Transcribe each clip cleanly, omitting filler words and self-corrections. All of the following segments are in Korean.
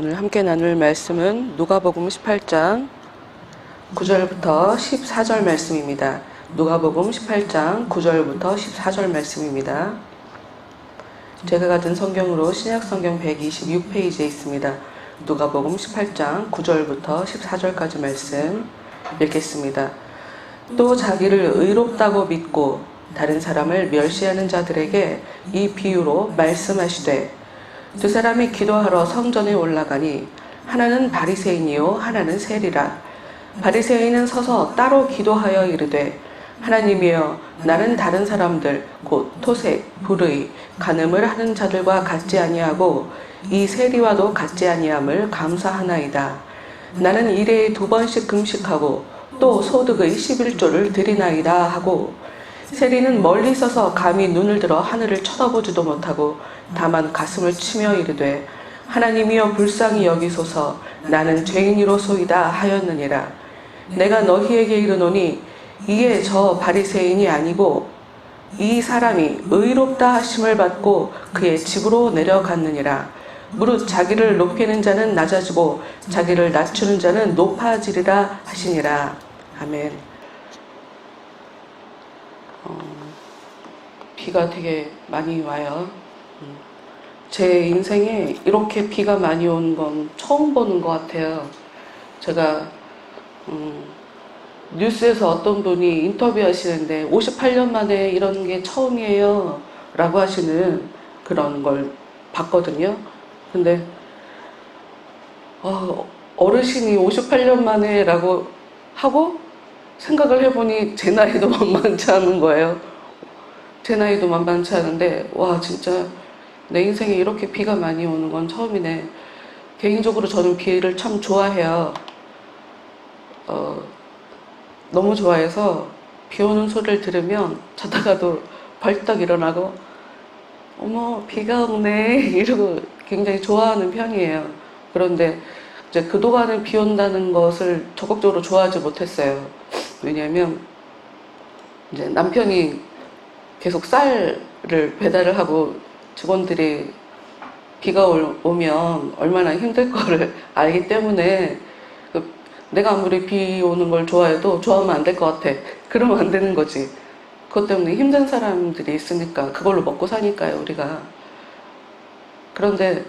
오늘 함께 나눌 말씀은 누가복음 18장 9절부터 14절 말씀입니다. 누가복음 18장 9절부터 14절 말씀입니다. 제가 가진 성경으로 신약성경 126페이지에 있습니다. 누가복음 18장 9절부터 14절까지 말씀 읽겠습니다. 또 자기를 의롭다고 믿고 다른 사람을 멸시하는 자들에게 이 비유로 말씀하시되 두 사람이 기도하러 성전에 올라가니 하나는 바리새인이요 하나는 세리라. 바리새인은 서서 따로 기도하여 이르되 하나님이여 나는 다른 사람들 곧 토색, 불의, 간음을 하는 자들과 같지 아니하고 이 세리와도 같지 아니함을 감사하나이다. 나는 일에 2번씩 금식하고 또 소득의 11조를 드리나이다 하고 세리는 멀리 서서 감히 눈을 들어 하늘을 쳐다보지도 못하고 다만 가슴을 치며 이르되 하나님이여 불쌍히 여기소서 나는 죄인이로소이다 하였느니라. 내가 너희에게 이르노니 이에 저 바리새인이 아니고 이 사람이 의롭다 하심을 받고 그의 집으로 내려갔느니라. 무릇 자기를 높이는 자는 낮아지고 자기를 낮추는 자는 높아지리라 하시니라. 아멘. 비가 되게 많이 와요. 제 인생에 이렇게 비가 많이 온 건 처음 보는 것 같아요. 제가 뉴스에서 어떤 분이 인터뷰 하시는데 58년 만에 이런 게 처음이에요 라고 하시는 그런 걸 봤거든요. 근데 어르신이 58년 만에 라고 하고 생각을 해보니 제 나이도 만만치 않은 거예요. 제 나이도 만만치 않은데 와 진짜 내 인생에 이렇게 비가 많이 오는 건 처음이네. 개인적으로 저는 비를 참 좋아해요. 너무 좋아해서 비 오는 소리를 들으면 자다가도 벌떡 일어나고 어머 비가 오네 이러고 굉장히 좋아하는 편이에요. 그런데 이제 그동안은 비 온다는 것을 적극적으로 좋아하지 못했어요. 왜냐하면 이제 남편이 계속 쌀을 배달을 하고 직원들이 비가 오면 얼마나 힘들 거를 알기 때문에 내가 아무리 비 오는 걸 좋아해도 좋아하면 안 될 것 같아. 그러면 안 되는 거지. 그것 때문에 힘든 사람들이 있으니까 그걸로 먹고 사니까요 우리가. 그런데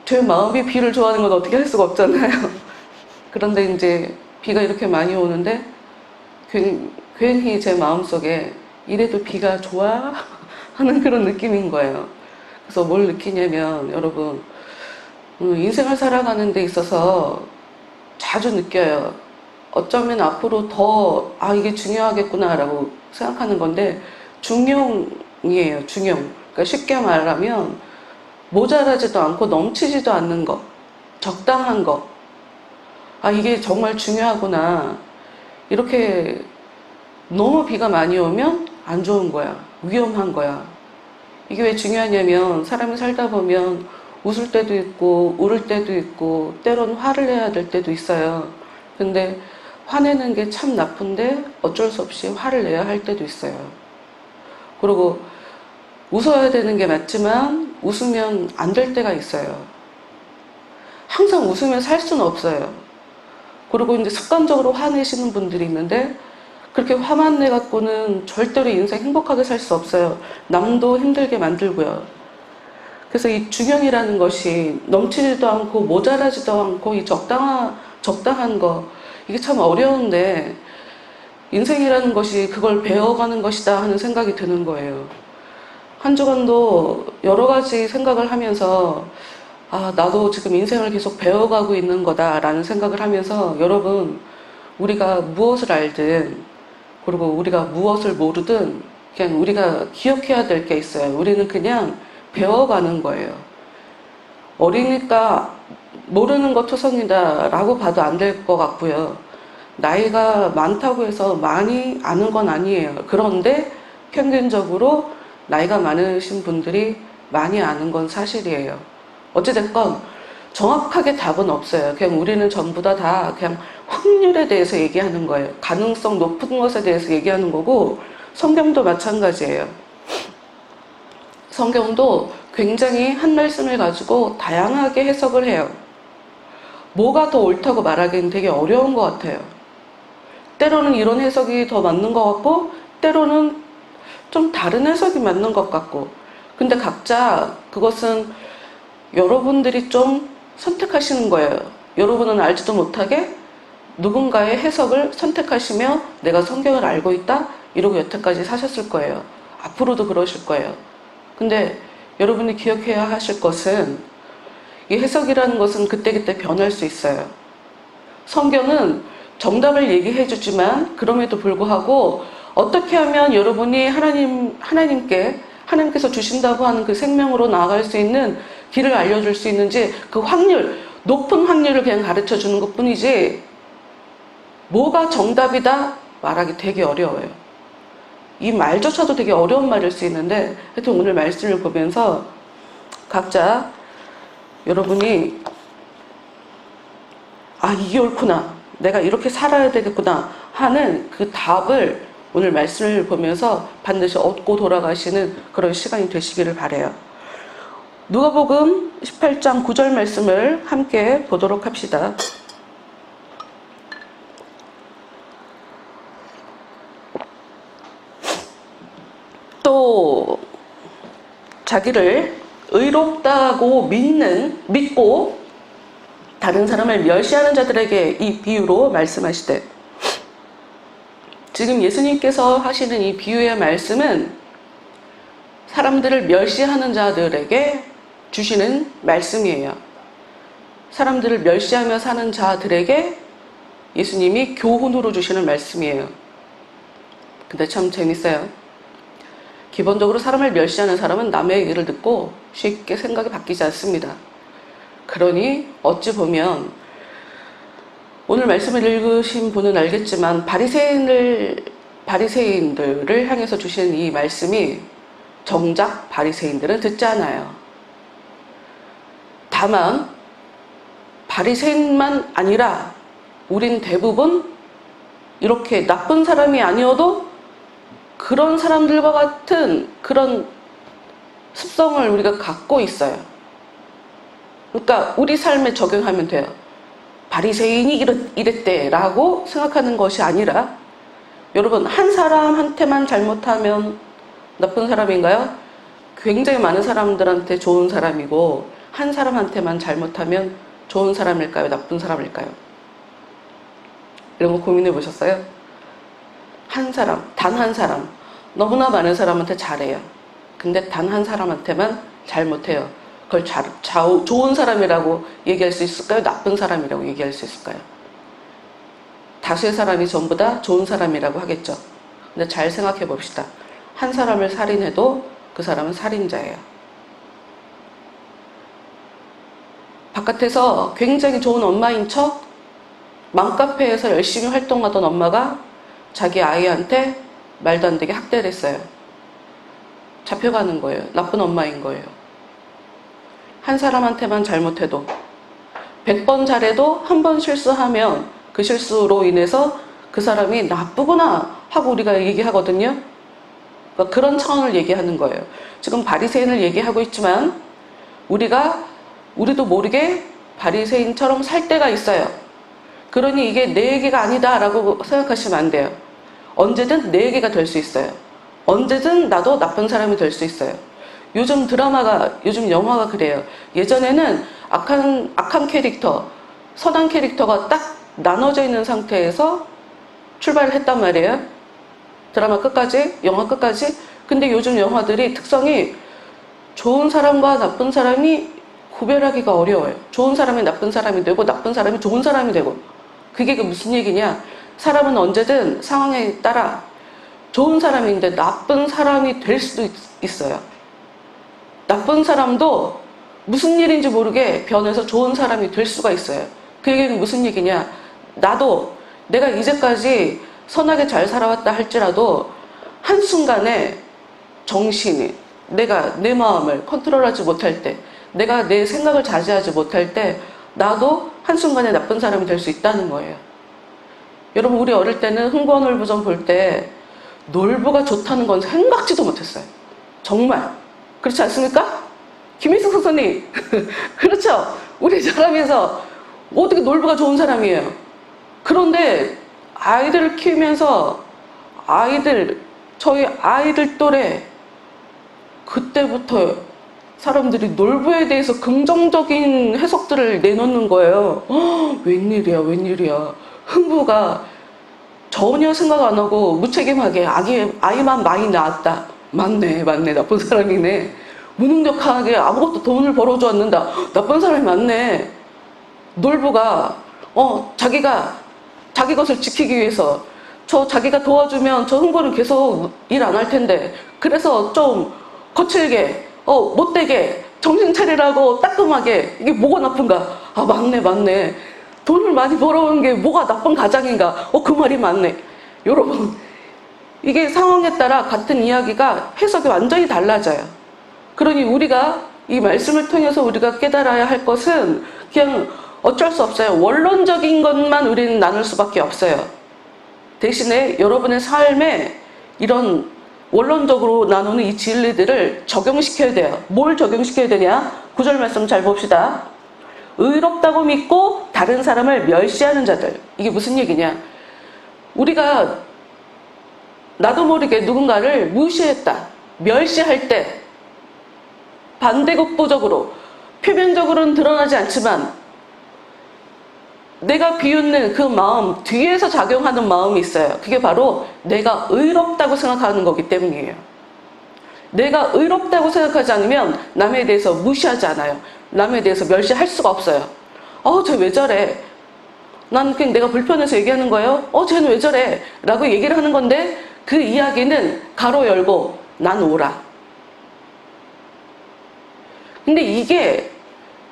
제 마음이 비를 좋아하는 건 어떻게 할 수가 없잖아요. 그런데 이제 비가 이렇게 많이 오는데 괜히 제 마음속에 이래도 비가 좋아? 하는 그런 느낌인 거예요. 그래서 뭘 느끼냐면 여러분 인생을 살아가는 데 있어서 자주 느껴요. 어쩌면 앞으로 더 이게 중요하겠구나 라고 생각하는 건데 중용이에요. 중용. 그러니까 쉽게 말하면 모자라지도 않고 넘치지도 않는 것, 적당한 것. 이게 정말 중요하구나. 이렇게 너무 비가 많이 오면 안 좋은 거야. 위험한 거야. 이게 왜 중요하냐면 사람이 살다 보면 웃을 때도 있고 울을 때도 있고 때론 화를 내야 될 때도 있어요. 근데 화내는 게 참 나쁜데 어쩔 수 없이 화를 내야 할 때도 있어요. 그리고 웃어야 되는 게 맞지만 웃으면 안 될 때가 있어요. 항상 웃으면 살 수는 없어요. 그리고 이제 습관적으로 화내시는 분들이 있는데 그렇게 화만 내갖고는 절대로 인생 행복하게 살 수 없어요. 남도 힘들게 만들고요. 그래서 이 중용이라는 것이 넘치지도 않고 모자라지도 않고 이 적당한 거 이게 참 어려운데 인생이라는 것이 그걸 배워가는 것이다 하는 생각이 드는 거예요. 한 주간도 여러 가지 생각을 하면서 나도 지금 인생을 계속 배워가고 있는 거다라는 생각을 하면서 여러분 우리가 무엇을 알든 그리고 우리가 무엇을 모르든 그냥 우리가 기억해야 될 게 있어요. 우리는 그냥 배워가는 거예요. 어리니까 모르는 것 투성이다 라고 봐도 안 될 것 같고요. 나이가 많다고 해서 많이 아는 건 아니에요. 그런데 평균적으로 나이가 많으신 분들이 많이 아는 건 사실이에요. 어찌됐건 정확하게 답은 없어요. 그냥 우리는 전부 다 그냥 확률에 대해서 얘기하는 거예요. 가능성 높은 것에 대해서 얘기하는 거고 성경도 마찬가지예요. 성경도 굉장히 한 말씀을 가지고 다양하게 해석을 해요. 뭐가 더 옳다고 말하기는 되게 어려운 것 같아요. 때로는 이런 해석이 더 맞는 것 같고, 때로는 좀 다른 해석이 맞는 것 같고. 근데 각자 그것은 여러분들이 좀 선택하시는 거예요. 여러분은 알지도 못하게 누군가의 해석을 선택하시며 내가 성경을 알고 있다? 이러고 여태까지 사셨을 거예요. 앞으로도 그러실 거예요. 근데 여러분이 기억해야 하실 것은 이 해석이라는 것은 그때그때 변할 수 있어요. 성경은 정답을 얘기해 주지만 그럼에도 불구하고 어떻게 하면 여러분이 하나님께서 주신다고 하는 그 생명으로 나아갈 수 있는 길을 알려줄 수 있는지 그 높은 확률을 그냥 가르쳐 주는 것 뿐이지 뭐가 정답이다 말하기 되게 어려워요. 이 말조차도 되게 어려운 말일 수 있는데 하여튼 오늘 말씀을 보면서 각자 여러분이 이게 옳구나, 내가 이렇게 살아야 되겠구나 하는 그 답을 오늘 말씀을 보면서 반드시 얻고 돌아가시는 그런 시간이 되시기를 바라요. 누가복음 18장 9절 말씀을 함께 보도록 합시다. 또 자기를 의롭다고 믿고 다른 사람을 멸시하는 자들에게 이 비유로 말씀하시되, 지금 예수님께서 하시는 이 비유의 말씀은 사람들을 멸시하는 자들에게 주시는 말씀이에요. 사람들을 멸시하며 사는 자들에게 예수님이 교훈으로 주시는 말씀이에요. 근데 참 재밌어요. 기본적으로 사람을 멸시하는 사람은 남의 얘기를 듣고 쉽게 생각이 바뀌지 않습니다. 그러니 어찌 보면 오늘 말씀을 읽으신 분은 알겠지만 바리새인들을 향해서 주시는 이 말씀이 정작 바리새인들은 듣지 않아요. 다만 바리새인만 아니라 우린 대부분 이렇게 나쁜 사람이 아니어도 그런 사람들과 같은 그런 습성을 우리가 갖고 있어요. 그러니까 우리 삶에 적용하면 돼요. 바리새인이 이랬대라고 생각하는 것이 아니라, 여러분, 한 사람한테만 잘못하면 나쁜 사람인가요? 굉장히 많은 사람들한테 좋은 사람이고, 한 사람한테만 잘못하면 좋은 사람일까요? 나쁜 사람일까요? 이런 거 고민해 보셨어요? 한 사람, 단 한 사람, 너무나 많은 사람한테 잘해요. 근데 단 한 사람한테만 잘못해요. 그걸 좋은 사람이라고 얘기할 수 있을까요? 나쁜 사람이라고 얘기할 수 있을까요? 다수의 사람이 전부 다 좋은 사람이라고 하겠죠. 근데 잘 생각해 봅시다. 한 사람을 살인해도 그 사람은 살인자예요. 바깥에서 굉장히 좋은 엄마인 척 맘카페에서 열심히 활동하던 엄마가 자기 아이한테 말도 안 되게 학대를 했어요. 잡혀가는 거예요. 나쁜 엄마인 거예요. 한 사람한테만 잘못해도 100번 잘해도 한 번 실수하면 그 실수로 인해서 그 사람이 나쁘구나 하고 우리가 얘기하거든요. 그러니까 그런 차원을 얘기하는 거예요. 지금 바리새인을 얘기하고 있지만 우리도 모르게 바리새인처럼 살 때가 있어요. 그러니 이게 내 얘기가 아니다 라고 생각하시면 안 돼요. 언제든 내 얘기가 될 수 있어요. 언제든 나도 나쁜 사람이 될 수 있어요. 요즘 영화가 그래요. 예전에는 악한 캐릭터, 선한 캐릭터가 딱 나눠져 있는 상태에서 출발을 했단 말이에요. 드라마 끝까지, 영화 끝까지. 근데 요즘 영화들이 특성이 좋은 사람과 나쁜 사람이 구별하기가 어려워요. 좋은 사람이 나쁜 사람이 되고 나쁜 사람이 좋은 사람이 되고. 그게 무슨 얘기냐? 사람은 언제든 상황에 따라 좋은 사람인데 나쁜 사람이 될 수도 있어요. 나쁜 사람도 무슨 일인지 모르게 변해서 좋은 사람이 될 수가 있어요. 그 얘기는 무슨 얘기냐? 내가 이제까지 선하게 잘 살아왔다 할지라도 한순간에 정신이, 내가 내 마음을 컨트롤하지 못할 때, 내가 내 생각을 자제하지 못할 때 나도 한순간에 나쁜 사람이 될 수 있다는 거예요. 여러분, 우리 어릴 때는 흥부와 놀부전 볼 때 놀부가 좋다는 건 생각지도 못했어요. 정말. 그렇지 않습니까? 김희숙 선생님 그렇죠? 우리 사람에서 어떻게 놀부가 좋은 사람이에요. 그런데 아이들을 키우면서 저희 아이들 또래 그때부터 사람들이 놀부에 대해서 긍정적인 해석들을 내놓는 거예요. 웬일이야 웬일이야. 흥부가 전혀 생각 안 하고 무책임하게 아이만 많이 낳았다. 맞네 나쁜 사람이네. 무능력하게 아무것도 돈을 벌어줘 않는다. 나쁜 사람이 맞네. 놀부가 자기 것을 지키기 위해서 자기가 도와주면 저 흥부는 계속 일 안 할 텐데 그래서 좀 거칠게 못되게 정신 차리라고 따끔하게 이게 뭐가 나쁜가? 아 맞네 돈을 많이 벌어오는 게 뭐가 나쁜 가장인가? 그 말이 맞네. 여러분 이게 상황에 따라 같은 이야기가 해석이 완전히 달라져요. 그러니 우리가 이 말씀을 통해서 우리가 깨달아야 할 것은 그냥 어쩔 수 없어요. 원론적인 것만 우리는 나눌 수밖에 없어요. 대신에 여러분의 삶에 이런 원론적으로 나누는 이 진리들을 적용시켜야 돼요. 뭘 적용시켜야 되냐? 9절 말씀 잘 봅시다. 의롭다고 믿고 다른 사람을 멸시하는 자들. 이게 무슨 얘기냐? 우리가 나도 모르게 누군가를 무시했다. 멸시할 때 반대급부적으로 표면적으로는 드러나지 않지만 내가 비웃는 그 마음 뒤에서 작용하는 마음이 있어요. 그게 바로 내가 의롭다고 생각하는 거기 때문이에요. 내가 의롭다고 생각하지 않으면 남에 대해서 무시하지 않아요. 남에 대해서 멸시할 수가 없어요. 쟤 왜 저래? 난 그냥 내가 불편해서 얘기하는 거예요. 쟤는 왜 저래? 라고 얘기를 하는 건데 그 이야기는 가로 열고 난 오라. 근데 이게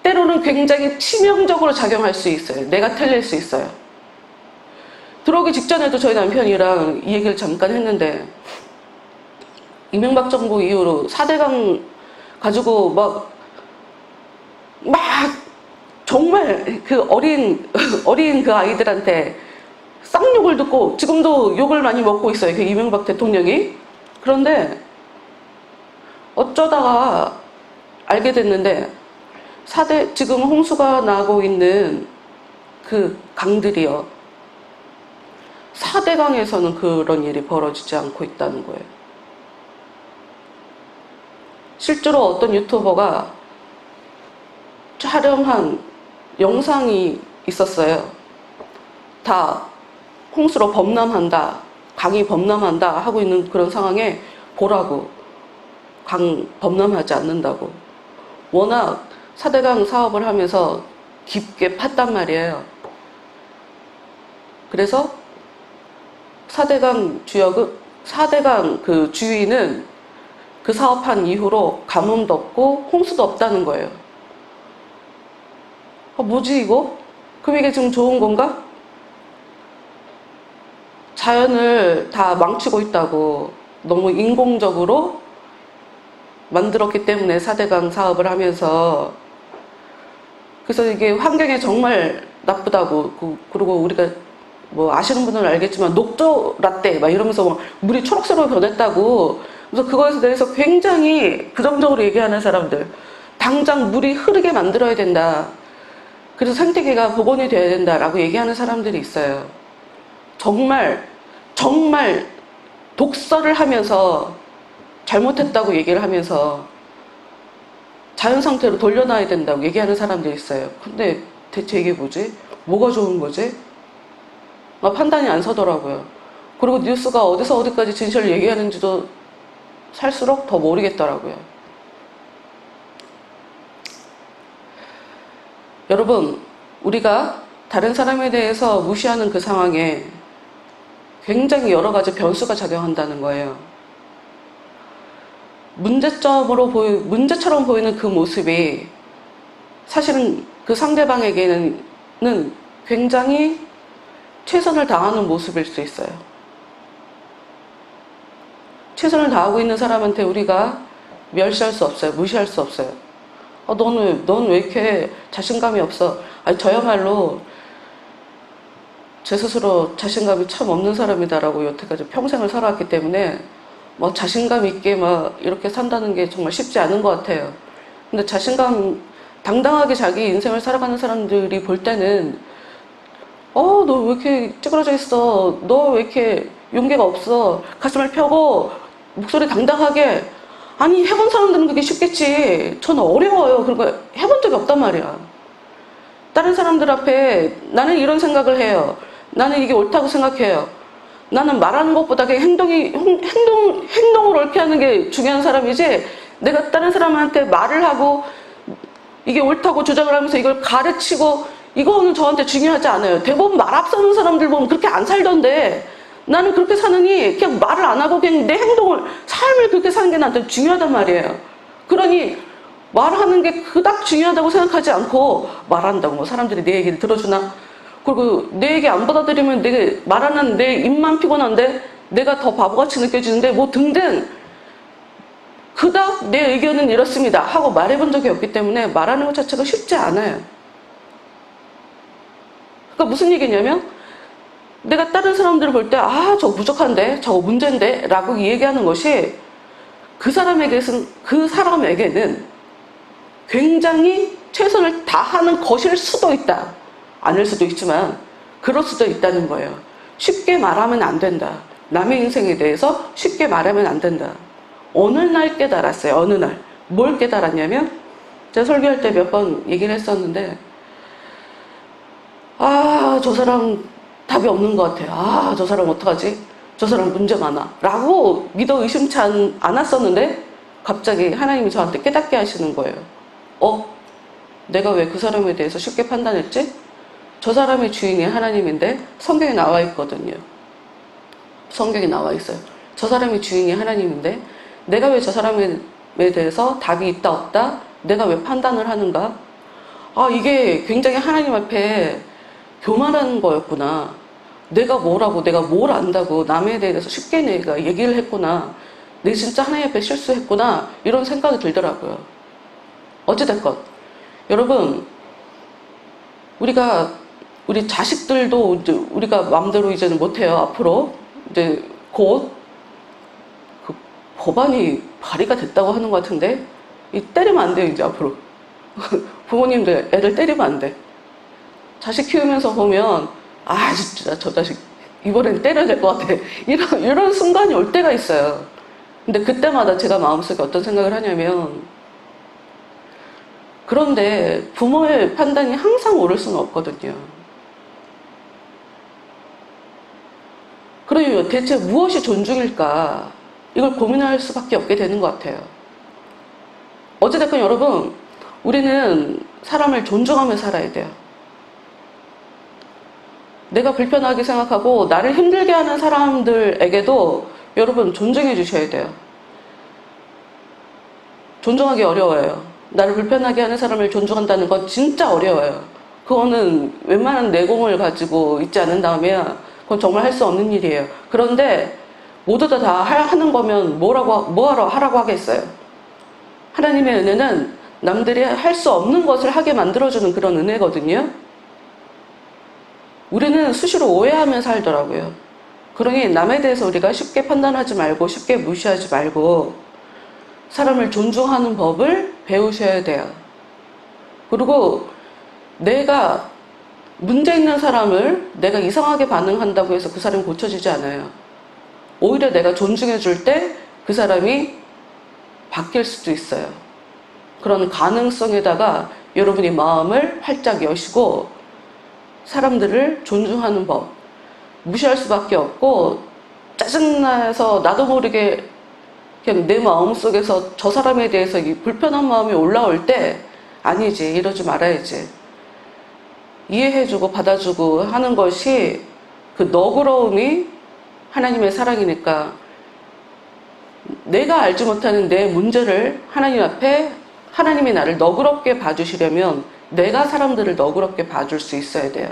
때로는 굉장히 치명적으로 작용할 수 있어요. 내가 틀릴 수 있어요. 들어오기 직전에도 저희 남편이랑 이 얘기를 잠깐 했는데 이명박 정부 이후로 4대강 가지고 막 정말 그 어린 그 아이들한테 쌍욕을 듣고 지금도 욕을 많이 먹고 있어요. 그 이명박 대통령이. 그런데 어쩌다가 알게 됐는데 지금 홍수가 나고 있는 그 강들이요. 4대강에서는 그런 일이 벌어지지 않고 있다는 거예요. 실제로 어떤 유튜버가 촬영한 영상이 있었어요. 다 홍수로 범람한다, 강이 범람한다 하고 있는 그런 상황에 보라고. 강 범람하지 않는다고. 워낙 4대강 사업을 하면서 깊게 팠단 말이에요. 그래서 4대강 그 주위는 그 사업한 이후로 가뭄도 없고 홍수도 없다는 거예요. 뭐지 이거? 그럼 이게 지금 좋은 건가? 자연을 다 망치고 있다고. 너무 인공적으로 만들었기 때문에 4대강 사업을 하면서. 그래서 이게 환경에 정말 나쁘다고. 그리고 우리가 뭐 아시는 분들은 알겠지만 녹조 라떼 막 이러면서 막 물이 초록색으로 변했다고. 그래서 그거에 대해서 굉장히 부정적으로 얘기하는 사람들. 당장 물이 흐르게 만들어야 된다. 그래서 생태계가 복원이 돼야 된다라고 얘기하는 사람들이 있어요. 정말 독설을 하면서 잘못했다고 얘기를 하면서 자연 상태로 돌려놔야 된다고 얘기하는 사람들이 있어요. 근데 대체 이게 뭐지? 뭐가 좋은 거지? 판단이 안 서더라고요. 그리고 뉴스가 어디서 어디까지 진실을 얘기하는지도 살수록 더 모르겠더라고요. 여러분, 우리가 다른 사람에 대해서 무시하는 그 상황에 굉장히 여러 가지 변수가 작용한다는 거예요. 문제처럼 보이는 그 모습이 사실은 그 상대방에게는 굉장히 최선을 다하는 모습일 수 있어요. 최선을 다하고 있는 사람한테 우리가 멸시할 수 없어요. 무시할 수 없어요. 넌 왜 이렇게 자신감이 없어? 저야말로 제 스스로 자신감이 참 없는 사람이다라고 여태까지 평생을 살아왔기 때문에 자신감 있게 이렇게 산다는 게 정말 쉽지 않은 것 같아요. 근데 자신감, 당당하게 자기 인생을 살아가는 사람들이 볼 때는 너 왜 이렇게 찌그러져 있어? 너 왜 이렇게 용기가 없어? 가슴을 펴고 목소리 당당하게. 아니, 해본 사람들은 그게 쉽겠지. 저는 어려워요. 그런 거 해본 적이 없단 말이야. 다른 사람들 앞에 나는 이런 생각을 해요. 나는 이게 옳다고 생각해요. 나는 말하는 것보다 그냥 행동을 옳게 하는 게 중요한 사람이지, 내가 다른 사람한테 말을 하고 이게 옳다고 주장을 하면서 이걸 가르치고 이거는 저한테 중요하지 않아요. 대부분 말 앞서는 사람들 보면 그렇게 안 살던데, 나는 그렇게 사느니 그냥 말을 안 하고 그냥 내 행동을, 삶을 그렇게 사는 게 나한테 중요하단 말이에요. 그러니 말하는 게 그닥 중요하다고 생각하지 않고, 말한다고 뭐 사람들이 내 얘기를 들어주나? 그리고 내 얘기 안 받아들이면 내 말하는 내 입만 피곤한데 내가 더 바보같이 느껴지는데 뭐 등등, 그닥 내 의견은 이렇습니다 하고 말해본 적이 없기 때문에 말하는 것 자체가 쉽지 않아요. 그러니까 무슨 얘기냐면, 내가 다른 사람들을 볼 때 저거 부족한데, 저거 문제인데 라고 얘기하는 것이 그 사람에게는 굉장히 최선을 다하는 것일 수도 있다. 아닐 수도 있지만 그럴 수도 있다는 거예요. 쉽게 말하면 안 된다. 남의 인생에 대해서 쉽게 말하면 안 된다. 어느 날 깨달았어요. 어느 날. 뭘 깨달았냐면, 제가 설교할 때 몇 번 얘기를 했었는데, 저 사람 답이 없는 것 같아. 저 사람 어떡하지? 저 사람 문제 많아. 라고 믿어 의심치 않았었는데 갑자기 하나님이 저한테 깨닫게 하시는 거예요. 내가 왜 그 사람에 대해서 쉽게 판단했지? 저 사람의 주인이 하나님인데 성경에 나와 있거든요. 성경에 나와 있어요. 저 사람의 주인이 하나님인데 내가 왜 저 사람에 대해서 답이 있다 없다? 내가 왜 판단을 하는가? 이게 굉장히 하나님 앞에 교만한 거였구나. 내가 뭐라고, 내가 뭘 안다고 남에 대해서 쉽게 내가 얘기를 했구나. 내가 진짜 하나님 앞에 실수했구나. 이런 생각이 들더라고요. 어찌됐건 여러분, 우리 자식들도 이제 우리가 마음대로 이제는 못해요. 앞으로 이제 곧 그 법안이 발의가 됐다고 하는 것 같은데, 때리면 안 돼요. 이제 앞으로 부모님들 애들 때리면 안 돼. 자식 키우면서 보면 진짜 저 자식 이번엔 때려야 될 것 같아. 이런 순간이 올 때가 있어요. 근데 그때마다 제가 마음속에 어떤 생각을 하냐면, 그런데 부모의 판단이 항상 옳을 수는 없거든요. 그러면 대체 무엇이 존중일까? 이걸 고민할 수밖에 없게 되는 것 같아요. 어찌됐건 여러분, 우리는 사람을 존중하며 살아야 돼요. 내가 불편하게 생각하고 나를 힘들게 하는 사람들에게도 여러분 존중해 주셔야 돼요. 존중하기 어려워요. 나를 불편하게 하는 사람을 존중한다는 건 진짜 어려워요. 그거는 웬만한 내공을 가지고 있지 않은 다음에 그건 정말 할 수 없는 일이에요. 그런데 모두 다 하는 거면 뭐하러 하라고 하겠어요. 하나님의 은혜는 남들이 할 수 없는 것을 하게 만들어주는 그런 은혜거든요. 우리는 수시로 오해하며 살더라고요. 그러니 남에 대해서 우리가 쉽게 판단하지 말고 쉽게 무시하지 말고 사람을 존중하는 법을 배우셔야 돼요. 그리고 내가 문제 있는 사람을 내가 이상하게 반응한다고 해서 그 사람이 고쳐지지 않아요. 오히려 내가 존중해 줄 때 그 사람이 바뀔 수도 있어요. 그런 가능성에다가 여러분이 마음을 활짝 여시고 사람들을 존중하는 법, 무시할 수밖에 없고, 짜증나서 나도 모르게 그냥 내 마음속에서 저 사람에 대해서 불편한 마음이 올라올 때, 아니지, 이러지 말아야지, 이해해주고 받아주고 하는 것이 그 너그러움이 하나님의 사랑이니까, 내가 알지 못하는 내 문제를 하나님 앞에 하나님이 나를 너그럽게 봐주시려면 내가 사람들을 너그럽게 봐줄 수 있어야 돼요.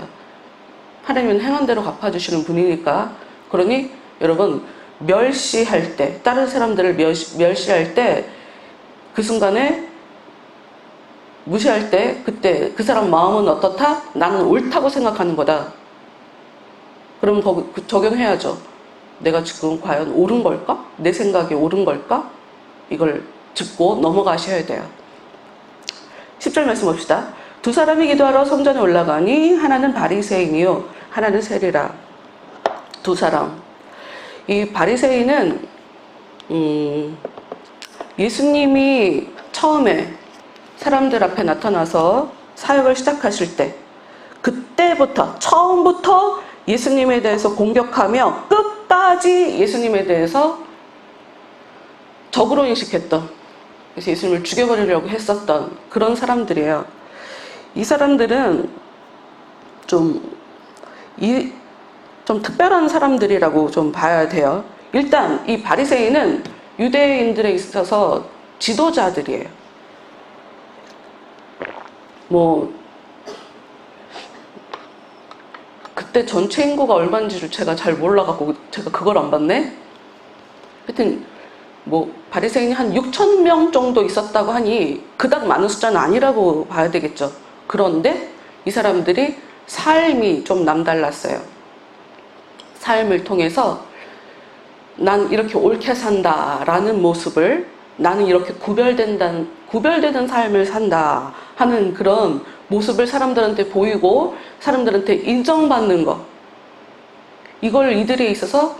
하나님은 행한 대로 갚아주시는 분이니까. 그러니 여러분, 멸시할 때, 다른 사람들을 멸시할 때, 그 순간에 무시할 때, 그때 그 사람 마음은 어떻다? 나는 옳다고 생각하는 거다. 그럼 적용해야죠. 내가 지금 과연 옳은 걸까? 내 생각이 옳은 걸까? 이걸 짚고 넘어가셔야 돼요. 10절 말씀 봅시다. 두 사람이 기도하러 성전에 올라가니 하나는 바리새인이요 하나는 세리라. 두 사람. 이 바리새인은 예수님이 처음에 사람들 앞에 나타나서 사역을 시작하실 때 그때부터 처음부터 예수님에 대해서 공격하며 끝까지 예수님에 대해서 적으로 인식했던, 그래서 예수님을 죽여버리려고 했었던 그런 사람들이에요. 이 사람들은 좀 특별한 사람들이라고 좀 봐야 돼요. 일단 이 바리새인은 유대인들에 있어서 지도자들이에요. 그때 전체 인구가 얼마인지를 제가 잘 몰라갖고 제가 그걸 안 봤네. 하여튼 바리새인이 한 6천 명 정도 있었다고 하니 그닥 많은 숫자는 아니라고 봐야 되겠죠. 그런데 이 사람들이 삶이 좀 남달랐어요. 삶을 통해서 난 이렇게 옳게 산다라는 모습을, 나는 이렇게 구별되는 삶을 산다 하는 그런 모습을 사람들한테 보이고 사람들한테 인정받는 것, 이걸 이들에 있어서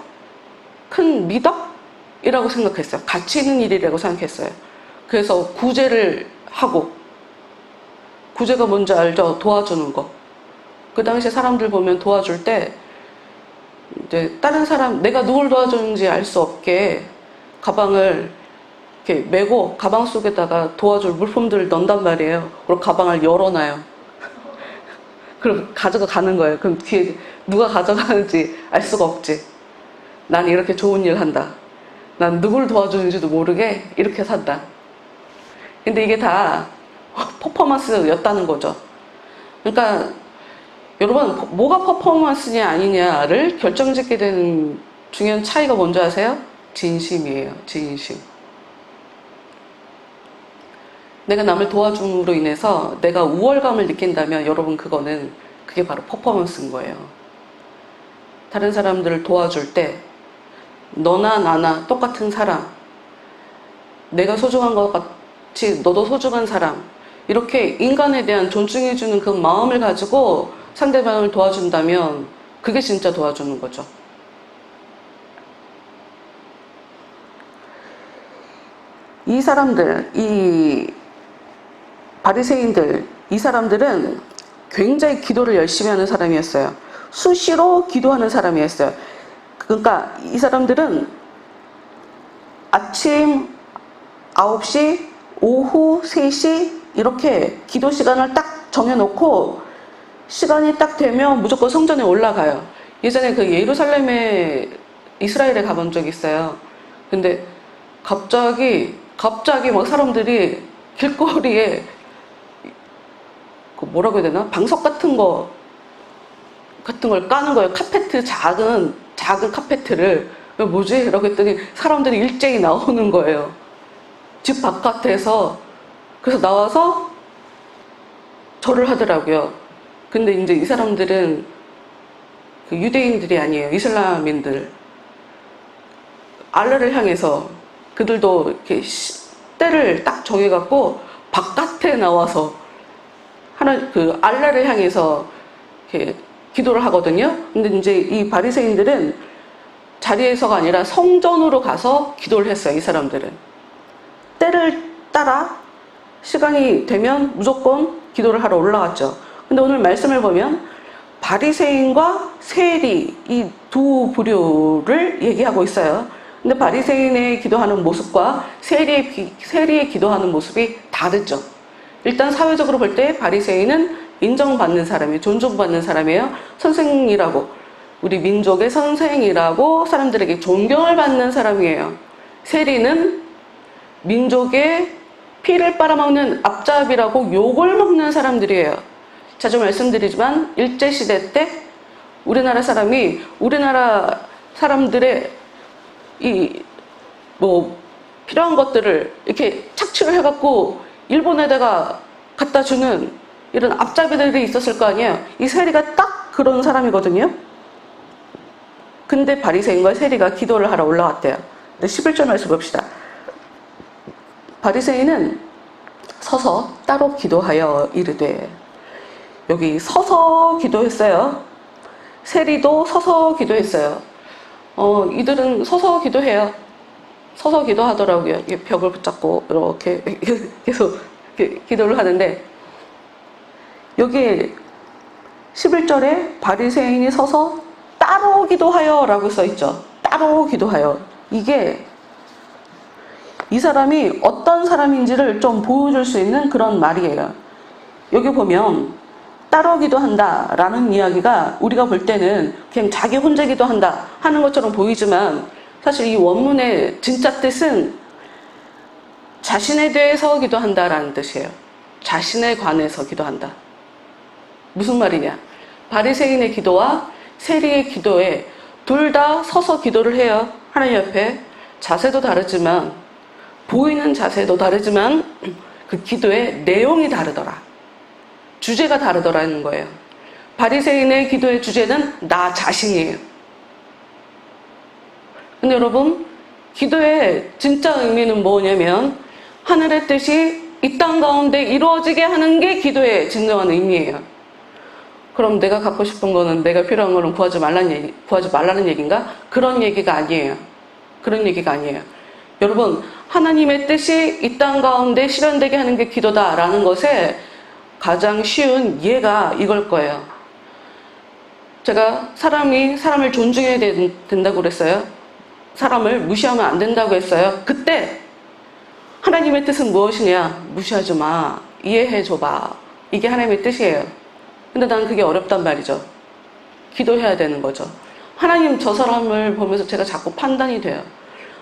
큰 미덕이라고 생각했어요. 가치 있는 일이라고 생각했어요. 그래서 구제를 하고, 구제가 뭔지 알죠? 도와주는 거. 그 당시에 사람들 보면 도와줄 때 이제 다른 사람, 내가 누굴 도와주는지 알 수 없게 가방을 이렇게 메고 가방 속에다가 도와줄 물품들을 넣는단 말이에요. 그리고 가방을 열어놔요. 그럼 가져가는 거예요. 그럼 뒤에 누가 가져가는지 알 수가 없지. 난 이렇게 좋은 일 한다. 난 누굴 도와주는지도 모르게 이렇게 산다. 근데 이게 다 퍼포먼스였다는 거죠. 그러니까 여러분, 뭐가 퍼포먼스냐 아니냐를 결정짓게 되는 중요한 차이가 뭔지 아세요? 진심이에요. 진심. 내가 남을 도와줌으로 인해서 내가 우월감을 느낀다면 여러분, 그게 바로 퍼포먼스인 거예요. 다른 사람들을 도와줄 때 너나 나나 똑같은 사람, 내가 소중한 것 같이 너도 소중한 사람, 이렇게 인간에 대한 존중해주는 그 마음을 가지고 상대방을 도와준다면 그게 진짜 도와주는 거죠. 이 사람들, 이 바리새인들, 이 사람들은 굉장히 기도를 열심히 하는 사람이었어요. 수시로 기도하는 사람이었어요. 그러니까 이 사람들은 아침 9시, 오후 3시 이렇게 기도 시간을 딱 정해놓고 시간이 딱 되면 무조건 성전에 올라가요. 예전에 그 예루살렘에 이스라엘에 가본 적이 있어요. 근데 갑자기 막 사람들이 길거리에 뭐라고 해야 되나? 방석 같은 걸 까는 거예요. 카페트, 작은 카페트를. 뭐지? 이라고 했더니 사람들이 일제히 나오는 거예요. 집 바깥에서. 그래서 나와서 절을 하더라고요. 근데 이제 이 사람들은 유대인들이 아니에요. 이슬람인들. 알라를 향해서 그들도 이렇게 때를 딱 정해갖고 바깥에 나와서 알라를 향해서 이렇게 기도를 하거든요. 근데 이제 이 바리새인들은 자리에서가 아니라 성전으로 가서 기도를 했어요. 이 사람들은 때를 따라 시간이 되면 무조건 기도를 하러 올라갔죠. 근데 오늘 말씀을 보면 바리새인과 세리, 이 두 부류를 얘기하고 있어요. 근데 바리새인의 기도하는 모습과 세리의 기도하는 모습이 다르죠. 일단 사회적으로 볼 때 바리새인은 인정받는 사람이에요. 존중받는 사람이에요. 선생이라고, 우리 민족의 선생이라고 사람들에게 존경을 받는 사람이에요. 세리는 민족의 피를 빨아먹는 앞잡이라고 욕을 먹는 사람들이에요. 자주 말씀드리지만 일제시대 때 우리나라 사람들의 필요한 것들을 이렇게 착취를 해갖고 일본에다가 갖다 주는 이런 앞잡이들이 있었을 거 아니에요. 이 세리가 딱 그런 사람이거든요. 근데 바리새인과 세리가 기도를 하러 올라왔대요. 11절 말씀 봅시다. 바리새인은 서서 따로 기도하여 이르되. 여기 서서 기도했어요. 세리도 서서 기도했어요. 이들은 서서 기도해요. 서서 기도하더라고요. 벽을 붙잡고 이렇게 계속 기도를 하는데, 여기 11절에 바리새인이 서서 따로 기도하여 라고 써있죠. 따로 기도하여. 이게 이 사람이 어떤 사람인지를 좀 보여줄 수 있는 그런 말이에요. 여기 보면 따로 기도한다 라는 이야기가 우리가 볼 때는 그냥 자기 혼자 기도한다 하는 것처럼 보이지만, 사실 이 원문의 진짜 뜻은 자신에 대해서 기도한다 라는 뜻이에요. 자신에 관해서 기도한다. 무슨 말이냐? 바리새인의 기도와 세리의 기도에 둘 다 서서 기도를 해요. 하나님 옆에. 자세도 다르지만, 보이는 자세도 다르지만 그 기도의 내용이 다르더라. 주제가 다르더라는 거예요. 바리새인의 기도의 주제는 나 자신이에요. 근데 여러분, 기도의 진짜 의미는 뭐냐면 하늘의 뜻이 이 땅 가운데 이루어지게 하는 게 기도의 진정한 의미예요. 그럼 내가 갖고 싶은 거는, 내가 필요한 거는 구하지 말라는 얘기인가? 그런 얘기가 아니에요. 그런 얘기가 아니에요. 여러분, 하나님의 뜻이 이 땅 가운데 실현되게 하는 게 기도다라는 것에 가장 쉬운 예가 이걸 거예요. 제가 사람을 존중해야 된다고 그랬어요. 사람을 무시하면 안 된다고 했어요. 그때 하나님의 뜻은 무엇이냐? 무시하지 마. 이해해 줘봐. 이게 하나님의 뜻이에요. 근데 난 그게 어렵단 말이죠. 기도해야 되는 거죠. 하나님, 저 사람을 보면서 제가 자꾸 판단이 돼요.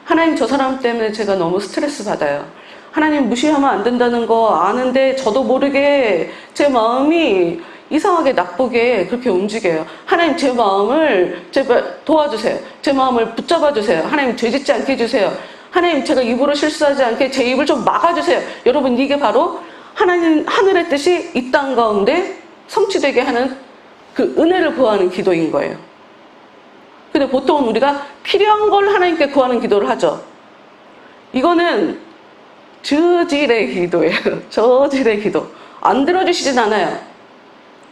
하나님, 저 사람 때문에 제가 너무 스트레스 받아요. 하나님, 무시하면 안 된다는 거 아는데 저도 모르게 제 마음이 이상하게 나쁘게 그렇게 움직여요. 하나님, 제 마음을 제발 도와주세요. 제 마음을 붙잡아 주세요. 하나님, 죄짓지 않게 해주세요. 하나님, 제가 입으로 실수하지 않게 제 입을 좀 막아주세요. 여러분, 이게 바로 하나님, 하늘의 뜻이 이 땅 가운데 성취되게 하는 그 은혜를 구하는 기도인 거예요. 근데 보통은 우리가 필요한 걸 하나님께 구하는 기도를 하죠. 이거는 저질의 기도예요. 저질의 기도. 안 들어주시진 않아요.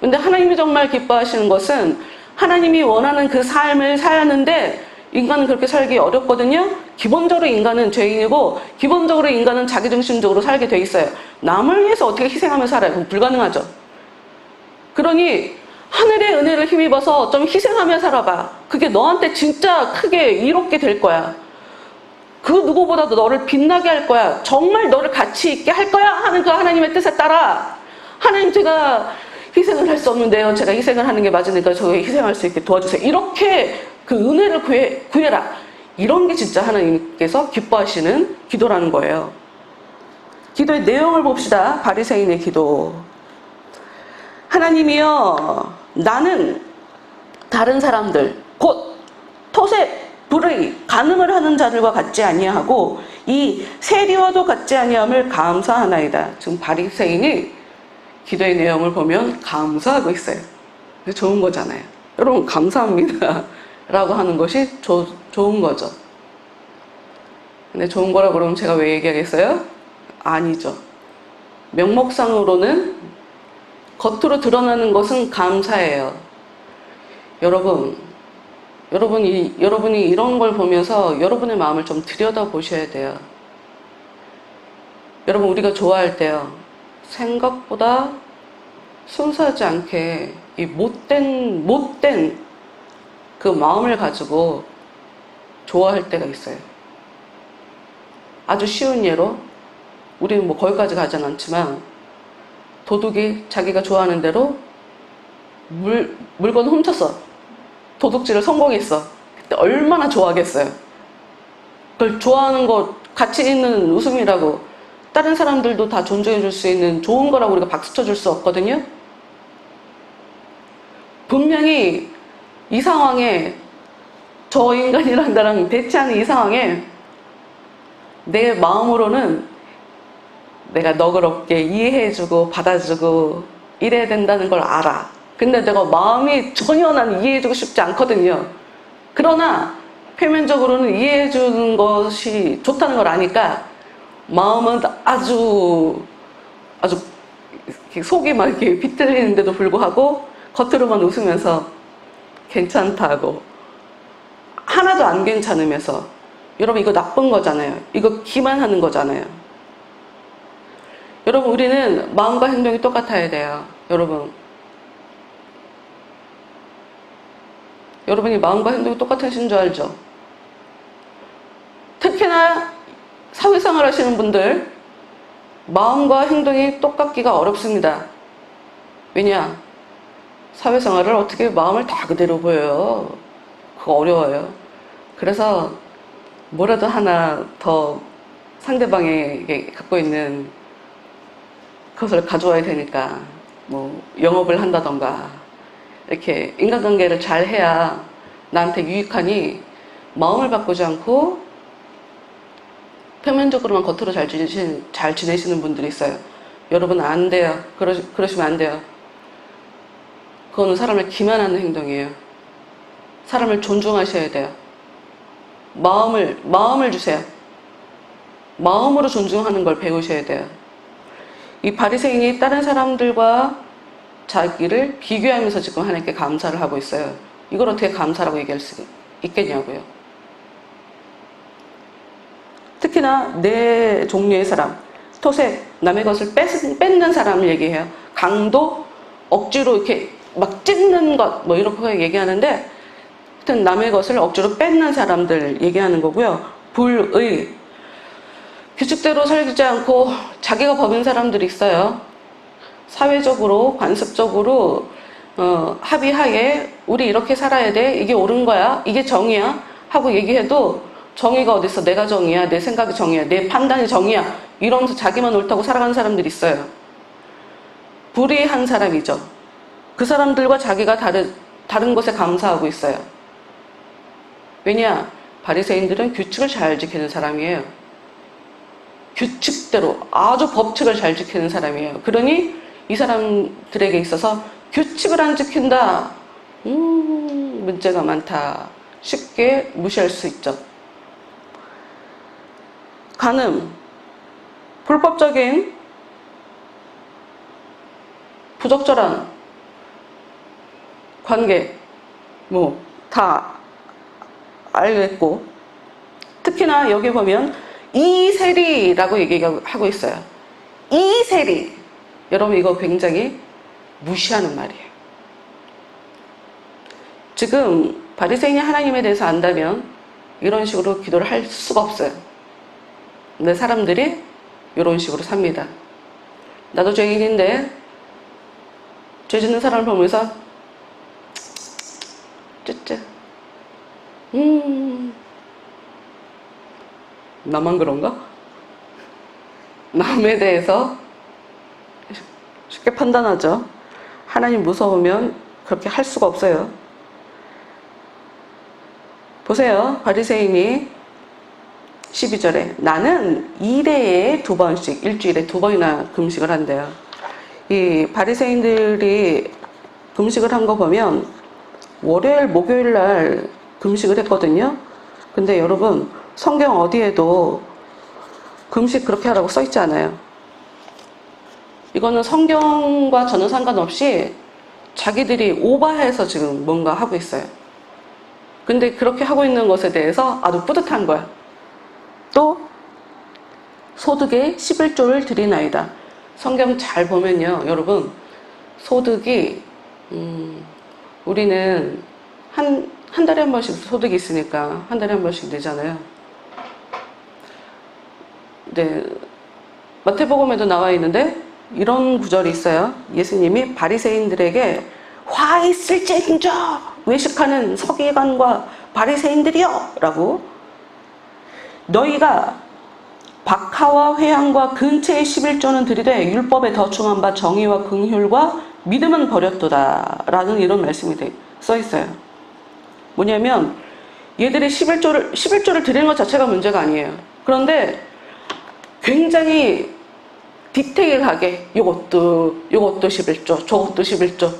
근데 하나님이 정말 기뻐하시는 것은 하나님이 원하는 그 삶을 사는데, 인간은 그렇게 살기 어렵거든요. 기본적으로 인간은 죄인이고, 기본적으로 인간은 자기중심적으로 살게 돼 있어요. 남을 위해서 어떻게 희생하며 살아요? 그건 불가능하죠. 그러니 하늘의 은혜를 힘입어서 좀 희생하며 살아봐. 그게 너한테 진짜 크게 이롭게 될 거야. 그 누구보다도 너를 빛나게 할 거야. 정말 너를 가치 있게 할 거야 하는 그 하나님의 뜻에 따라, 하나님, 제가 희생을 할 수 없는데요, 제가 희생을 하는 게 맞으니까 저 희생할 수 있게 도와주세요. 이렇게 그 은혜를 구해라. 이런 게 진짜 하나님께서 기뻐하시는 기도라는 거예요. 기도의 내용을 봅시다. 바리새인의 기도. 하나님이여, 나는 다른 사람들, 곧 토세, 불의, 간음을 하는 자들과 같지 아니하고 이 세리와도 같지 아니함을 감사하나이다. 지금 바리새인이 기도의 내용을 보면 감사하고 있어요. 좋은 거잖아요. 여러분, 감사합니다 라고 하는 것이 좋은 거죠. 근데 좋은 거라고 그러면 제가 왜 얘기하겠어요? 아니죠. 명목상으로는 겉으로 드러나는 것은 감사예요. 여러분이 이런 걸 보면서 여러분의 마음을 좀 들여다 보셔야 돼요. 여러분, 우리가 좋아할 때요, 생각보다 순수하지 않게 이 못된 그 마음을 가지고 좋아할 때가 있어요. 아주 쉬운 예로, 우리는 뭐 거기까지 가진 않지만, 도둑이 자기가 좋아하는 대로 물건 훔쳤어. 도둑질을 성공했어. 그때 얼마나 좋아하겠어요. 그걸 좋아하는 거 가치 있는 웃음이라고, 다른 사람들도 다 존중해 줄 수 있는 좋은 거라고 우리가 박수 쳐줄 수 없거든요. 분명히 이 상황에, 저 인간이란 나랑 대치하는 이 상황에 내 마음으로는 내가 너그럽게 이해해주고 받아주고 이래야 된다는 걸 알아. 근데 내가 마음이 전혀 난 이해해주고 싶지 않거든요. 그러나 표면적으로는 이해해주는 것이 좋다는 걸 아니까 마음은 아주 아주 속이 막 이렇게 비틀리는데도 불구하고 겉으로만 웃으면서 괜찮다고, 하나도 안 괜찮으면서. 여러분, 이거 나쁜 거잖아요. 이거 기만하는 거잖아요. 여러분, 우리는 마음과 행동이 똑같아야 돼요. 여러분이 마음과 행동이 똑같으신 줄 알죠? 특히나 사회생활 하시는 분들, 마음과 행동이 똑같기가 어렵습니다. 왜냐? 사회생활을 어떻게 마음을 다 그대로 보여요? 그거 어려워요. 그래서 뭐라도 하나 더 상대방에게 갖고 있는 그것을 가져와야 되니까, 뭐 영업을 한다던가 이렇게 인간관계를 잘 해야 나한테 유익하니 마음을 바꾸지 않고 표면적으로만 겉으로 잘 지내시는 분들이 있어요. 여러분, 안 돼요. 그러시면 안 돼요. 그거는 사람을 기만하는 행동이에요. 사람을 존중하셔야 돼요. 마음을 주세요. 마음으로 존중하는 걸 배우셔야 돼요. 이 바리새인이 다른 사람들과 자기를 비교하면서 지금 하나님께 감사를 하고 있어요. 이걸 어떻게 감사라고 얘기할 수 있겠냐고요. 특히나 네 종류의 사람, 토색, 남의 것을 뺏는 사람을 얘기해요. 강도, 억지로 이렇게 막 찢는 것, 뭐 이렇게 얘기하는데, 하여튼 남의 것을 억지로 뺏는 사람들 얘기하는 거고요. 불의, 규칙대로 살지 않고 자기가 법인 사람들이 있어요. 사회적으로, 관습적으로 합의하에 우리 이렇게 살아야 돼, 이게 옳은 거야, 이게 정의야 하고 얘기해도 정의가 어딨어, 내가 정의야, 내 생각이 정의야, 내 판단이 정의야, 이러면서 자기만 옳다고 살아가는 사람들이 있어요. 불의한 사람이죠. 그 사람들과 자기가 다른 것에 감사하고 있어요. 왜냐? 바리새인들은 규칙을 잘 지키는 사람이에요. 규칙대로, 아주 법칙을 잘 지키는 사람이에요. 그러니 이 사람들에게 있어서 규칙을 안 지킨다, 문제가 많다, 쉽게 무시할 수 있죠. 간음, 불법적인 부적절한 관계, 뭐 다 알겠고, 특히나 여기 보면 이세리라고 얘기하고 있어요. 이세리, 여러분 이거 굉장히 무시하는 말이에요. 지금 바리새인이 하나님에 대해서 안다면 이런 식으로 기도를 할 수가 없어요. 근데 사람들이 이런 식으로 삽니다. 나도 죄인인데 죄 짓는 사람을 보면서 쯔쯔, 나만 그런가? 남에 대해서 쉽게 판단하죠. 하나님 무서우면 그렇게 할 수가 없어요. 보세요. 바리새인이 12절에 나는 일회에 2번씩, 일주일에 2번이나 금식을 한대요. 이 바리새인들이 금식을 한 거 보면 월요일, 목요일 날 금식을 했거든요. 근데 여러분, 성경 어디에도 금식 그렇게 하라고 써 있지 않아요. 이거는 성경과 전혀 상관없이 자기들이 오버해서 지금 뭔가 하고 있어요. 근데 그렇게 하고 있는 것에 대해서 아주 뿌듯한 거야. 또 소득의 11조를 드리나이다. 성경 잘 보면요, 여러분, 소득이 우리는 한 달에 한 번씩 소득이 있으니까 한 달에 한 번씩 내잖아요. 네, 마태복음에도 나와 있는데 이런 구절이 있어요. 예수님이 바리새인들에게 화 있을진저 외식하는 서기관과 바리새인들이여 라고, 너희가 박하와 회향과 근체의 11조는 드리되 율법에 더 충한 바 정의와 긍휼과 믿음은 버렸도다 라는 이런 말씀이 써 있어요. 뭐냐면 얘들이 11조를 드리는 것 자체가 문제가 아니에요. 그런데 굉장히 디테일하게 요것도 11조, 저것도 11조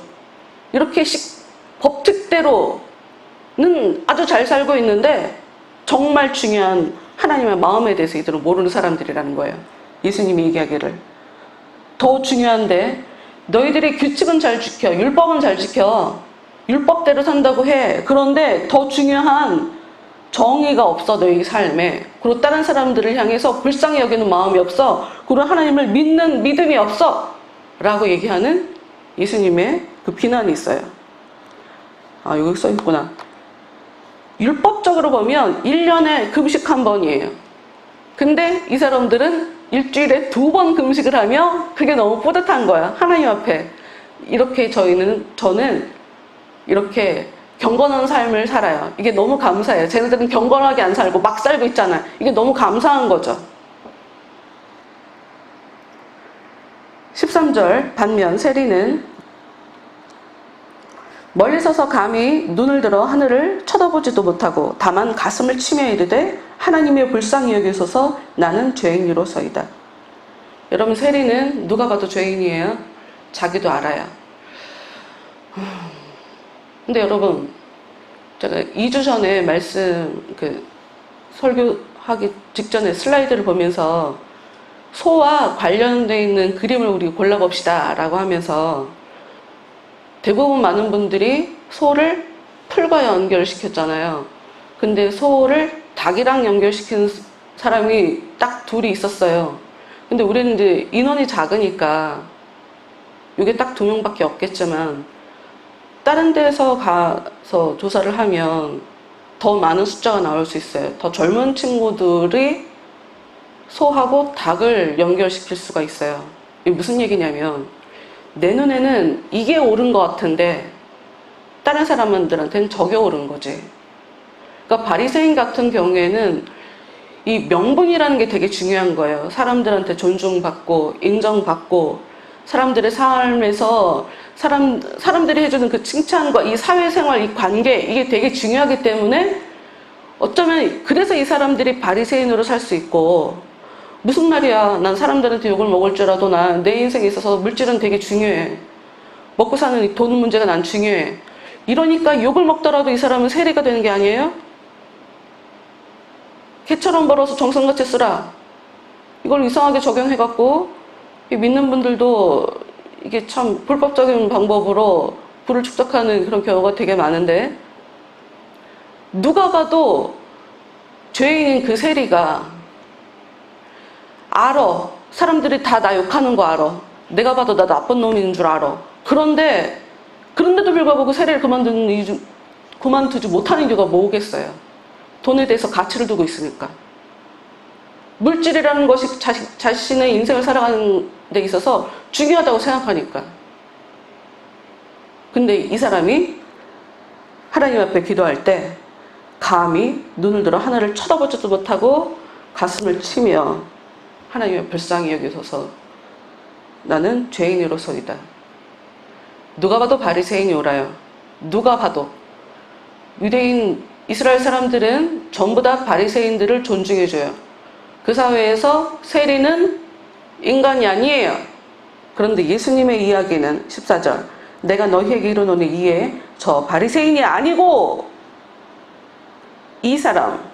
이렇게 법칙대로는 아주 잘 살고 있는데 정말 중요한 하나님의 마음에 대해서 이들은 모르는 사람들이라는 거예요. 예수님이 얘기하기를 더 중요한데 너희들이 규칙은 잘 지켜, 율법은 잘 지켜, 율법대로 산다고 해. 그런데 더 중요한 정의가 없어 너희 삶에. 그리고 다른 사람들을 향해서 불쌍히 여기는 마음이 없어. 그리고 하나님을 믿는 믿음이 없어 라고 얘기하는 예수님의 그 비난이 있어요. 아, 여기 써 있구나. 율법적으로 보면 1년에 금식 한 번이에요. 근데 이 사람들은 일주일에 2번 금식을 하며 그게 너무 뿌듯한 거야. 하나님 앞에. 이렇게 저는 이렇게 경건한 삶을 살아요. 이게 너무 감사해요. 쟤네들은 경건하게 안 살고 막 살고 있잖아요. 이게 너무 감사한 거죠. 13절 반면 세리는 멀리 서서 감히 눈을 들어 하늘을 쳐다보지도 못하고 다만 가슴을 치며 이르되 하나님의 불쌍히 여기소서 나는 죄인이로소이다. 여러분, 세리는 누가 봐도 죄인이에요. 자기도 알아요. 근데 여러분, 제가 2주 전에 설교하기 직전에 슬라이드를 보면서 소와 관련되어 있는 그림을 우리 골라봅시다 라고 하면서 대부분 많은 분들이 소를 풀과 연결시켰잖아요. 근데 소를 닭이랑 연결시킨 사람이 딱 둘이 있었어요. 근데 우리는 이제 인원이 작으니까 이게 딱 2명밖에 없겠지만 다른 데서 가서 조사를 하면 더 많은 숫자가 나올 수 있어요. 더 젊은 친구들이 소하고 닭을 연결시킬 수가 있어요. 이게 무슨 얘기냐면 내 눈에는 이게 옳은 것 같은데 다른 사람들한테는 저게 옳은 거지. 그러니까 바리새인 같은 경우에는 이 명분이라는 게 되게 중요한 거예요. 사람들한테 존중받고 인정받고 사람들의 삶에서 사람들이 해주는 그 칭찬과 이 사회생활, 이 관계, 이게 되게 중요하기 때문에 어쩌면 그래서 이 사람들이 바리새인으로 살 수 있고, 무슨 말이야, 난 사람들한테 욕을 먹을 줄 알아도 내 인생에 있어서 물질은 되게 중요해, 먹고 사는 돈 문제가 난 중요해, 이러니까 욕을 먹더라도 이 사람은 세리가 되는 게 아니에요? 개처럼 벌어서 정성같이 쓰라, 이걸 이상하게 적용해갖고 믿는 분들도 이게 참 불법적인 방법으로 부를 축적하는 그런 경우가 되게 많은데, 누가 봐도 죄인인 그 세리가 알아. 사람들이 다 나 욕하는 거 알아. 내가 봐도 나 나쁜 놈인 줄 알아. 그런데도 불구하고 그 세리를 그만두지 못하는 이유가 뭐겠어요? 돈에 대해서 가치를 두고 있으니까. 물질이라는 것이 자신의 인생을 살아가는 데 있어서 중요하다고 생각하니까. 근데 이 사람이 하나님 앞에 기도할 때 감히 눈을 들어 하늘을 쳐다보지도 못하고 가슴을 치며 하나님의 불쌍히 여기소서 나는 죄인으로서이다. 누가 봐도 바리새인이 옳아요. 누가 봐도. 유대인 이스라엘 사람들은 전부 다 바리새인들을 존중해줘요. 그 사회에서 세리는 인간이 아니에요. 그런데 예수님의 이야기는 14절 내가 너희에게 이르노니 이에 저 바리새인이 아니고 이 사람,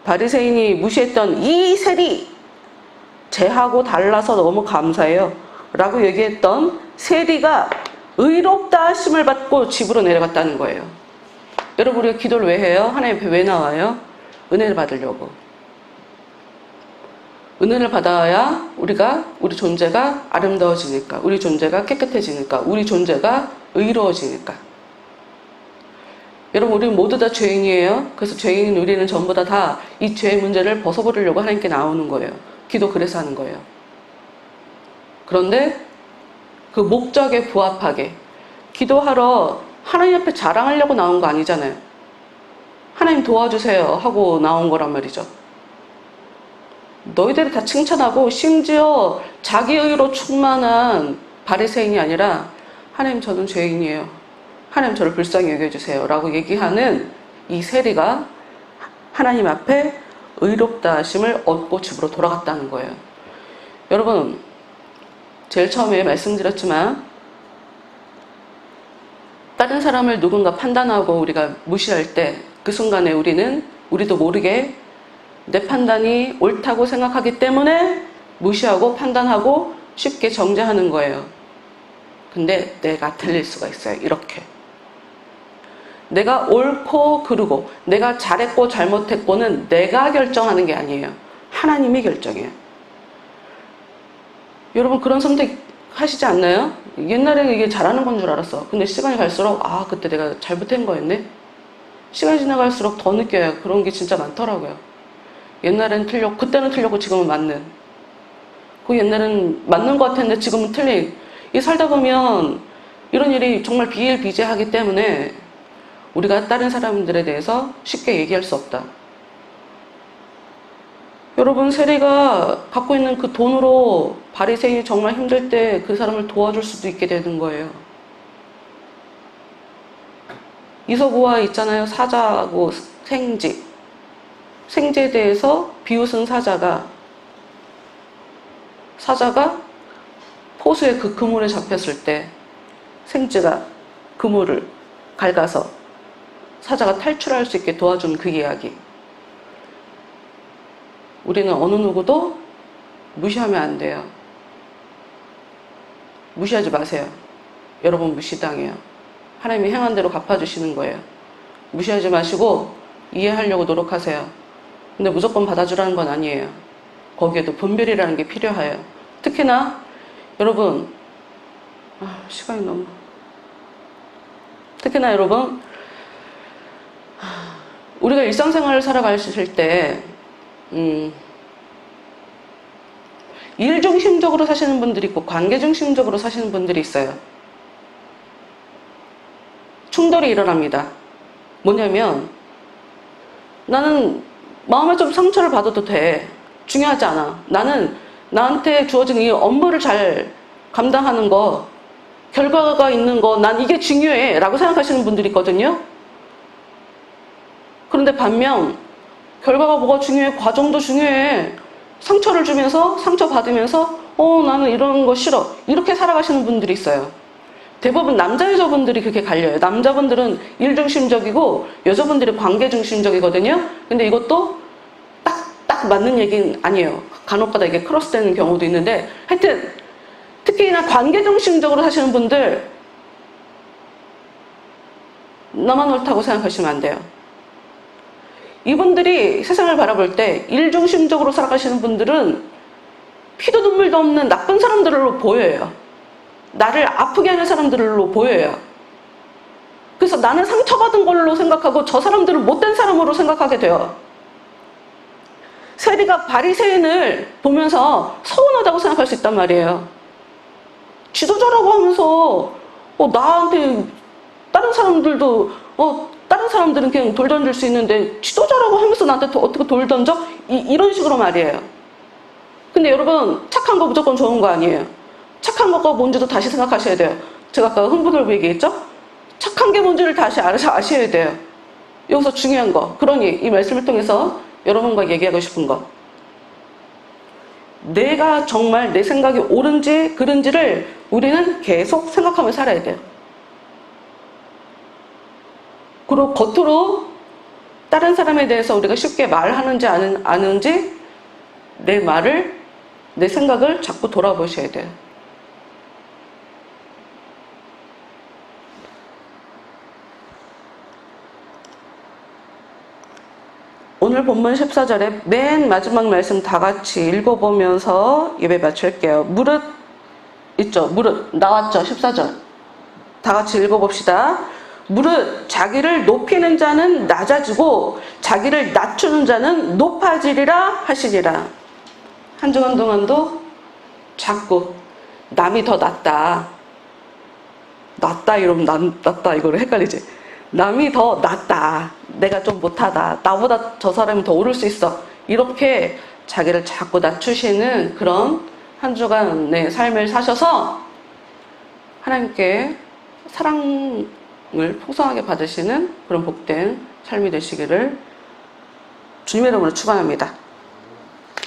바리새인이 무시했던 이 세리, 쟤하고 달라서 너무 감사해요 라고 얘기했던 세리가 의롭다 하심을 받고 집으로 내려갔다는 거예요. 여러분, 우리가 기도를 왜 해요? 하나님 앞에 왜 나와요? 은혜를 받으려고. 은혜를 받아야 우리 존재가 아름다워지니까, 우리 존재가 깨끗해지니까, 우리 존재가 의로워지니까. 여러분, 우리 모두 다 죄인이에요. 그래서 죄인인 우리는 전부 다 이 죄의 문제를 벗어버리려고 하나님께 나오는 거예요. 기도 그래서 하는 거예요. 그런데 그 목적에 부합하게 기도하러 하나님 앞에 자랑하려고 나온 거 아니잖아요. 하나님 도와주세요 하고 나온 거란 말이죠. 너희들이 다 칭찬하고 심지어 자기의로 충만한 바리새인이 아니라 하나님 저는 죄인이에요, 하나님 저를 불쌍히 여겨주세요 라고 얘기하는 이 세리가 하나님 앞에 의롭다 하심을 얻고 집으로 돌아갔다는 거예요. 여러분, 제일 처음에 말씀드렸지만 다른 사람을 누군가 판단하고 우리가 무시할 때 그 순간에 우리도 모르게 내 판단이 옳다고 생각하기 때문에 무시하고 판단하고 쉽게 정죄하는 거예요. 근데 내가 틀릴 수가 있어요. 이렇게. 내가 옳고 그르고 내가 잘했고 잘못했고는 내가 결정하는 게 아니에요. 하나님이 결정해요. 여러분 그런 선택 하시지 않나요? 옛날에는 이게 잘하는 건 줄 알았어. 근데 시간이 갈수록 그때 내가 잘못한 거였네. 시간이 지나갈수록 더 느껴요. 그런 게 진짜 많더라고요. 옛날엔 틀렸고 그때는 틀렸고 지금은 맞는. 그 옛날엔 맞는 것 같았는데 지금은 틀린. 이 살다 보면 이런 일이 정말 비일비재하기 때문에 우리가 다른 사람들에 대해서 쉽게 얘기할 수 없다. 여러분 세리가 갖고 있는 그 돈으로 바리새인이 정말 힘들 때 그 사람을 도와줄 수도 있게 되는 거예요. 이서구와 있잖아요. 사자하고 생지. 생지에 대해서 비웃은 사자가 포수의 그 그물에 잡혔을 때 생지가 그물을 갉아서 사자가 탈출할 수 있게 도와준 그 이야기. 우리는 어느 누구도 무시하면 안 돼요. 무시하지 마세요. 여러분 무시당해요. 하나님이 행한 대로 갚아주시는 거예요. 무시하지 마시고 이해하려고 노력하세요. 근데 무조건 받아주라는 건 아니에요. 거기에도 분별이라는 게 필요해요. 특히나 여러분 시간이 너무 특히나 여러분 우리가 일상생활을 살아가실 때 일 중심적으로 사시는 분들이 있고 관계 중심적으로 사시는 분들이 있어요. 충돌이 일어납니다. 뭐냐면 나는 마음에 좀 상처를 받아도 돼. 중요하지 않아. 나는 나한테 주어진 이 업무를 잘 감당하는 거, 결과가 있는 거, 난 이게 중요해 라고 생각하시는 분들이 있거든요. 그런데 반면 결과가 뭐가 중요해? 과정도 중요해. 상처를 주면서 상처받으면서 나는 이런 거 싫어. 이렇게 살아가시는 분들이 있어요. 대부분 남자 여자분들이 그렇게 갈려요. 남자분들은 일 중심적이고 여자분들이 관계 중심적이거든요. 근데 이것도 딱 맞는 얘기는 아니에요. 간혹가다 이게 크로스되는 경우도 있는데 하여튼 특히나 관계 중심적으로 사시는 분들 나만 옳다고 생각하시면 안 돼요. 이분들이 세상을 바라볼 때 일 중심적으로 살아가시는 분들은 피도 눈물도 없는 나쁜 사람들로 보여요. 나를 아프게 하는 사람들로 보여요. 그래서 나는 상처받은 걸로 생각하고 저 사람들은 못된 사람으로 생각하게 돼요. 세리가 바리새인을 보면서 서운하다고 생각할 수 있단 말이에요. 지도자라고 하면서 나한테 다른 사람들은 그냥 돌 던질 수 있는데 지도자라고 하면서 나한테 어떻게 돌 던져? 이런 식으로 말이에요. 근데 여러분 착한 거 무조건 좋은 거 아니에요. 착한 거가 뭔지도 다시 생각하셔야 돼요. 제가 아까 흥분을 얘기했죠? 착한 게 뭔지를 다시 아셔야 돼요. 여기서 중요한 거. 그러니 이 말씀을 통해서 여러분과 얘기하고 싶은 거. 내가 정말 내 생각이 옳은지 그른지를 우리는 계속 생각하며 살아야 돼요. 그리고 겉으로 다른 사람에 대해서 우리가 쉽게 말하는지 아는지 내 생각을 자꾸 돌아보셔야 돼요. 오늘 본문 14절에 맨 마지막 말씀 다 같이 읽어보면서 예배 마칠게요. 무릇 있죠? 무릇 나왔죠? 14절 다 같이 읽어봅시다. 무릇 자기를 높이는 자는 낮아지고 자기를 낮추는 자는 높아지리라 하시니라. 한 주간 동안도 자꾸 남이 더 낫다 이러면 낫다 이거를 헷갈리지. 남이 더 낫다, 내가 좀 못하다, 나보다 저 사람이 더 오를 수 있어, 이렇게 자기를 자꾸 낮추시는 그런 한 주간의 삶을 사셔서 하나님께 사랑을 풍성하게 받으시는 그런 복된 삶이 되시기를 주님의 이름으로 축원합니다.